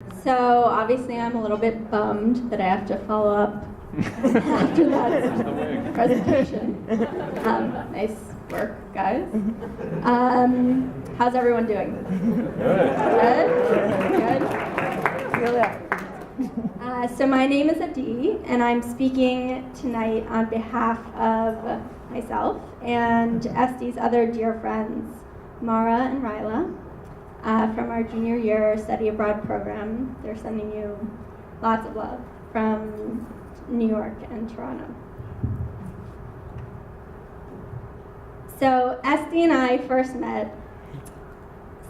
So obviously I'm a little bit bummed that I have to follow up after that presentation. Nice work, guys. How's everyone doing? Good? Really? So my name is Adee, and I'm speaking tonight on behalf of myself and Estee's other dear friends, Mara and Ryla, from our junior year study abroad program. They're sending you lots of love from New York and Toronto. So Estee and I first met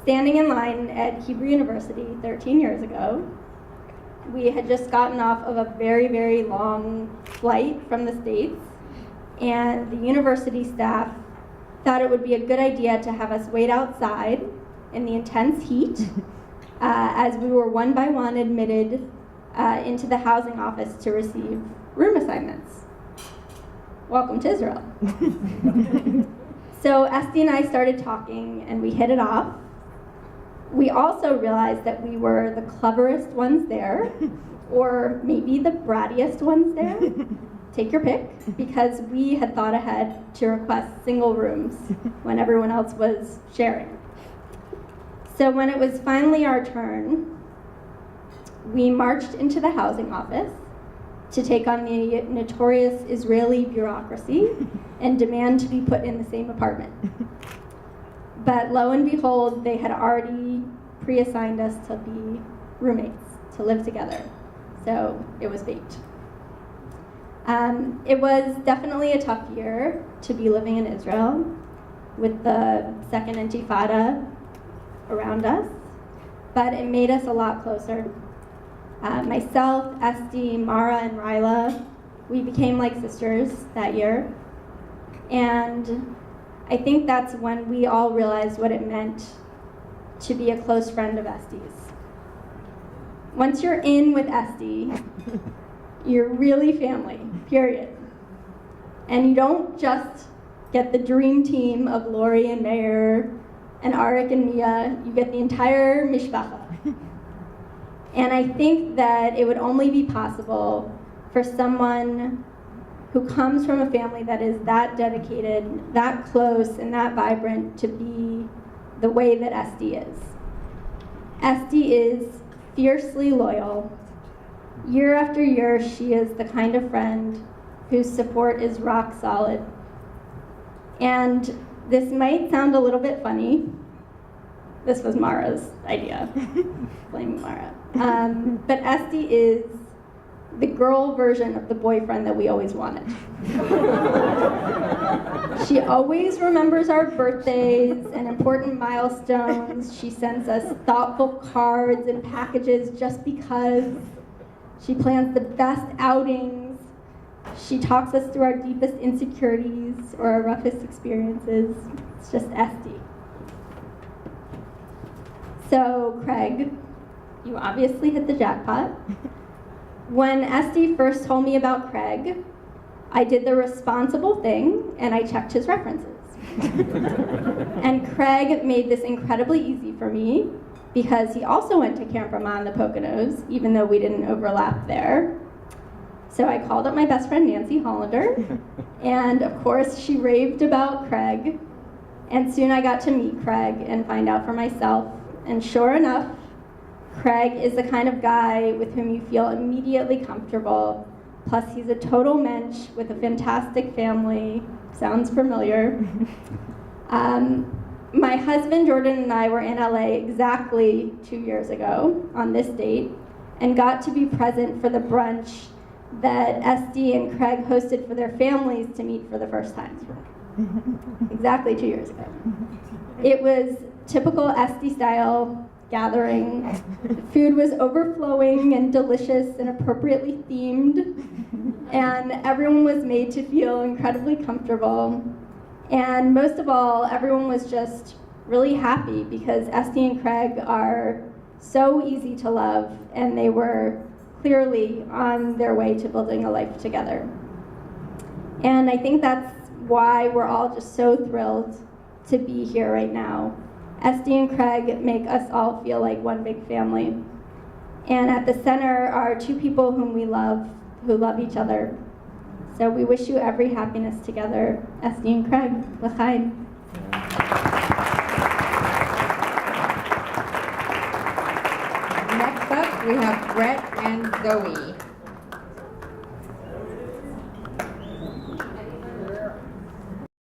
standing in line at Hebrew University 13 years ago. We had just gotten off of a very, very long flight from the States, and the university staff thought it would be a good idea to have us wait outside in the intense heat as we were one by one admitted into the housing office to receive room assignments. Welcome to Israel. So Estee and I started talking and we hit it off. We also realized that we were the cleverest ones there, or maybe the brattiest ones there. Take your pick, because we had thought ahead to request single rooms when everyone else was sharing. So when it was finally our turn, we marched into the housing office to take on the notorious Israeli bureaucracy and demand to be put in the same apartment. But lo and behold, they had already pre-assigned us to be roommates, to live together. So it was fate. It was definitely a tough year to be living in Israel with the second intifada around us, but it made us a lot closer. Myself, Estee, Mara, and Ryla, we became like sisters that year. And I think that's when we all realized what it meant to be a close friend of Estee's. Once you're in with Estee, you're really family, period. And you don't just get the dream team of Lori and Meir and Arik and Mia, you get the entire mishpacha. And I think that it would only be possible for someone who comes from a family that is that dedicated, that close, and that vibrant to be the way that Estee is. Estee is fiercely loyal. Year after year, she is the kind of friend whose support is rock solid. And this might sound a little bit funny. This was Mara's idea. Blame Mara. But Estee is the girl version of the boyfriend that we always wanted. She always remembers our birthdays and important milestones. She sends us thoughtful cards and packages just because. She plans the best outings. She talks us through our deepest insecurities or our roughest experiences. It's just Estee. So, Craig, you obviously hit the jackpot. When Estee first told me about Craig, I did the responsible thing and I checked his references. And Craig made this incredibly easy for me because he also went to Camp Ramah in the Poconos, even though we didn't overlap there. So I called up my best friend Nancy Hollander, and of course she raved about Craig, and soon I got to meet Craig and find out for myself, and sure enough, Craig is the kind of guy with whom you feel immediately comfortable, plus he's a total mensch with a fantastic family. Sounds familiar. My husband Jordan and I were in LA exactly 2 years ago on this date and got to be present for the brunch that Estee and Craig hosted for their families to meet for the first time. Exactly 2 years ago. It was typical Estee style gathering. The food was overflowing and delicious and appropriately themed, and everyone was made to feel incredibly comfortable. And most of all, everyone was just really happy because Estee and Craig are so easy to love, and they were clearly on their way to building a life together. And I think that's why we're all just so thrilled to be here right now. Estee and Craig make us all feel like one big family. And at the center are two people whom we love, who love each other. So we wish you every happiness together, Adee and Craig. L'chaim. Next up, we have Brett and Zoe.